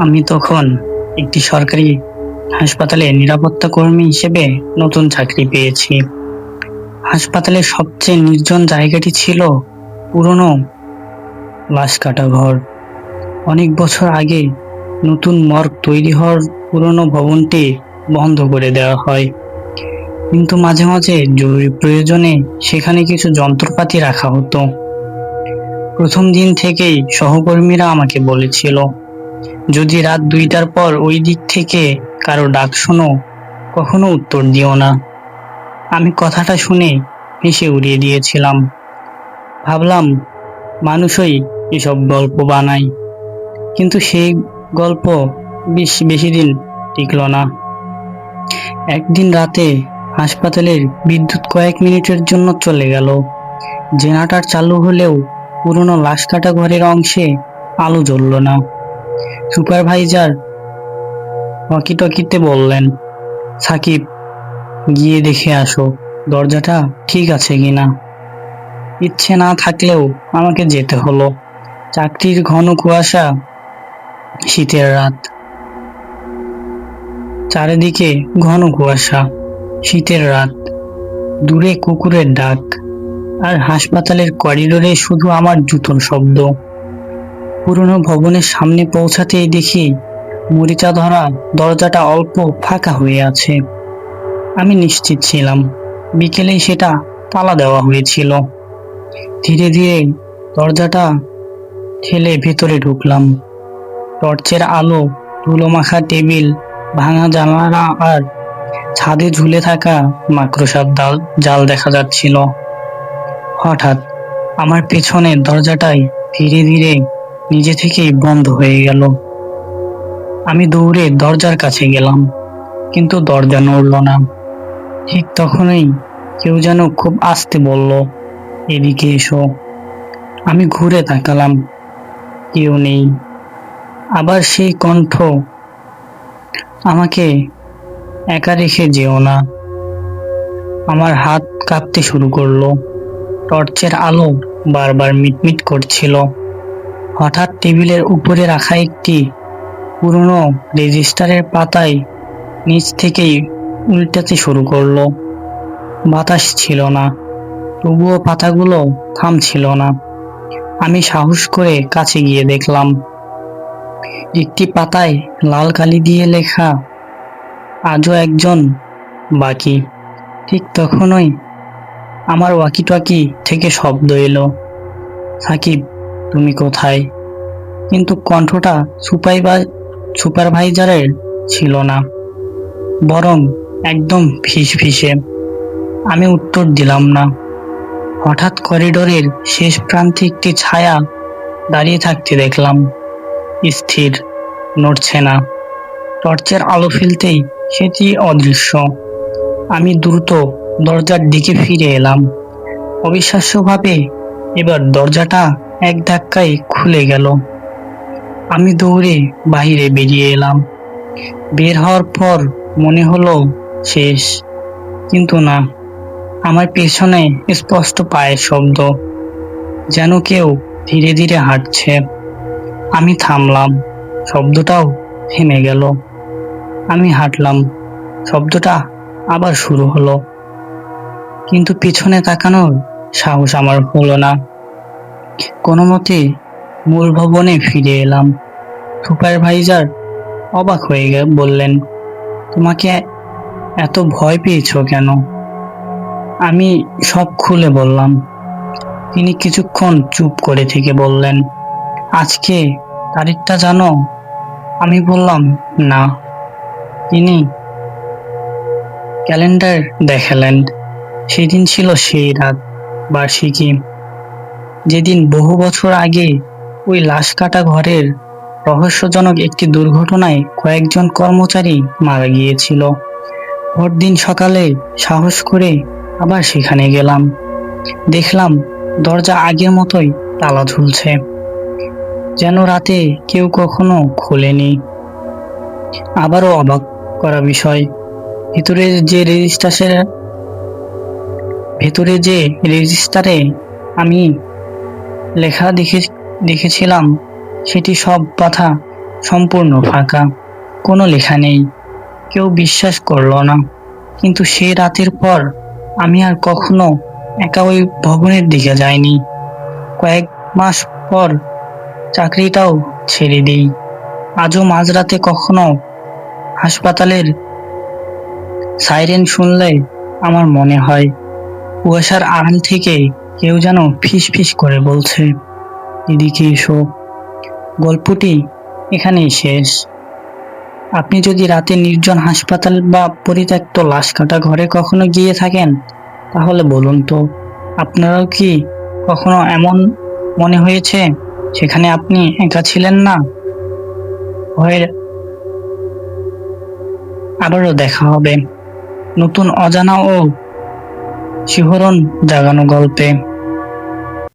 আমি তখন একটি সরকারি হাসপাতালে নিরাপত্তা কর্মী হিসেবে নতুন চাকরি পেয়েছি। হাসপাতালের সবচেয়ে নির্জন জায়গাটি ছিল পুরনো লাশ কাটা ঘর। অনেক বছর আগে নতুন মর্গ তৈরি হওয়ার পুরনো ভবনটি বন্ধ করে দেওয়া হয়, কিন্তু মাঝে মাঝে জরুরি প্রয়োজনে সেখানে কিছু যন্ত্রপাতি রাখা হতো। প্রথম দিন থেকেই সহকর্মীরা আমাকে বলেছিল, যদি রাত 2টার পর ওই দিক থেকে কারো ডাক শোনো, কখনো উত্তর দিও না। আমি কথাটা শুনে হেসে উড়িয়ে দিয়েছিলাম। ভাবলাম মানুষই এসব গল্প বানায়, কিন্তু সেই গল্প বেশি দিন টিকল না। একদিন রাতে হাসপাতালের বিদ্যুৎ কয়েক মিনিটের জন্য চলে গেল। জেনারেটর চালু হলেও পুরনো লাশ কাটা ঘরের অংশে আলো জ্বলল না। সুপারভাইজার ওয়াকিটকিতে বললেন, সাকিব, গিয়ে দেখে আসো দরজাটা ঠিক আছে কিনা। ইচ্ছে না থাকলেও আমাকে যেতে হলো। চাকরির ঘন কুয়াশা, শীতের রাত, চারিদিকে ঘন কুয়াশা, শীতের রাত, দূরে কুকুরের ডাক, আর হাসপাতালের করিডোরে শুধু আমার জুতোর শব্দ। পুরনো ভবনের সামনে পৌঁছাতেই দেখি মরিচা ধরা দরজাটা অল্প ফাঁকা হয়ে আছে। আমি নিশ্চিত ছিলাম বিকেলেই সেটা তালা দেওয়া হয়েছিল। ধীরে ধীরে দরজাটা ঠেলে ভেতরে ঢুকলাম। টর্চের আলো, ধুলো মাখা টেবিল, ভাঙা জানালা আর ছাদে ঝুলে থাকা মাকড়সার জাল দেখা যাচ্ছিল। হঠাৎ আমার পেছনের দরজাটাই ধীরে ধীরে নিজে থেকেই বন্ধ হয়ে গেল। আমি দৌড়ে দরজার কাছে গেলাম, কিন্তু দরজা নড়ল না। ঠিক তখনই কেউ যেন খুব আস্তে বলল, এদিকে এসো। আমি ঘুরে তাকালাম, কেউ নেই। আবার সেই কণ্ঠ, আমাকে একা রেখে যেও না। আমার হাত কাঁপতে শুরু করলো। টর্চের আলো বারবার মিটমিট করছিল। হঠাৎ টেবিলের উপরে রাখা একটি পুরনো রেজিস্টারের পাতায় নিচ থেকেই উল্টাতে শুরু করলো। বাতাস ছিল না, তবুও পাতাগুলো থামছিল না। আমি সাহস করে কাছে গিয়ে দেখলাম, একটি পাতায় লাল কালি দিয়ে লেখা, আজও একজন বাকি। ঠিক তখনই আমার ওয়াকিটকি থেকে শব্দ এলো, সাকিব, তুমি কোথায়? কিন্তু কণ্ঠটা সুপারভাইজারের ছিল না, বরং একদম ফিসফিসে। আমি উত্তর দিলাম না। হঠাৎ করিডোরের শেষ প্রান্তে একটি ছায়া দাঁড়িয়ে থাকতে দেখলাম, স্থির, নড়ছে না। টর্চের আলো ফেলতেই সেটি অদৃশ্য। আমি দ্রুত দরজার দিকে ফিরে এলাম। অবিশ্বাস্যভাবে এবার দরজাটা এক ধাক্কায় খুলে গেল। আমি দৌড়ে বাইরে বেরিয়ে এলাম। বের হওয়ার পর মনে হলো শেষ, কিন্তু না। আমার পেছনে স্পষ্ট পায়ের শব্দ, যেন কেউ ধীরে ধীরে হাঁটছে। আমি থামলাম, শব্দটাও থেমে গেল। আমি হাঁটলাম, শব্দটা আবার শুরু হলো, কিন্তু পিছনে তাকানোর সাহস আমার হলো না। কোনো মতে মূল ভবনে ফিরে এলাম। সুপারভাইজার অবাক হয়ে বললেন, তোমাকে এত ভয় পেয়েছো কেন? আমি সব খুলে বললাম। তিনি কিছুক্ষণ চুপ করে থেকে বললেন, আজকে তারিখটা জানো? আমি বললাম, না। তিনি ক্যালেন্ডার দেখালেন। সেদিন ছিল সেই রাত, বার্ষিকী, যেদিন বহু বছর আগে ওই লাশ কাটা ঘরের রহস্যজনক একটি দুর্ঘটনায় কয়েকজন কর্মচারী মারা গিয়েছিল। পরদিন সকালে সাহস করে আবার সেখানে গেলাম। দেখলাম দরজা আগের মতোই তালা ঝুলছে, যেন রাতে কেউ কখনো খোলেনি। আবারও অবাক করা বিষয়, ভেতরে যে রেজিস্টারে আমি লেখা দেখেছিলাম, সেটি সব পাতা সম্পূর্ণ ফাঁকা, কোনো লেখা নেই। কেউ বিশ্বাস করলো না, কিন্তু সে রাতের পর আমি আর কখনো একা ওই ভবনের দিকে যাইনি। কয়েক মাস পর চাকরিটাও ছেড়ে দিই। আজও মাঝরাতে কখনো হাসপাতালের সাইরেন শুনলে আমার মনে হয় কুয়াশার আড়াল থেকে কেউ যেন ফিস ফিস করে বলছে, এদিকে এসো। গল্পটি এখানেই শেষ। আপনি যদি রাতে নির্জন হাসপাতাল বা পরিত্যক্ত লাশ কাটা ঘরে কখনো গিয়ে থাকেন, তাহলে বলুন তো, আপনারাও কি কখনো এমন মনে হয়েছে সেখানে আপনি একা ছিলেন না? ভয়ের আবারও দেখা হবে নতুন অজানা ও শিহরণ জাগানো গল্পে।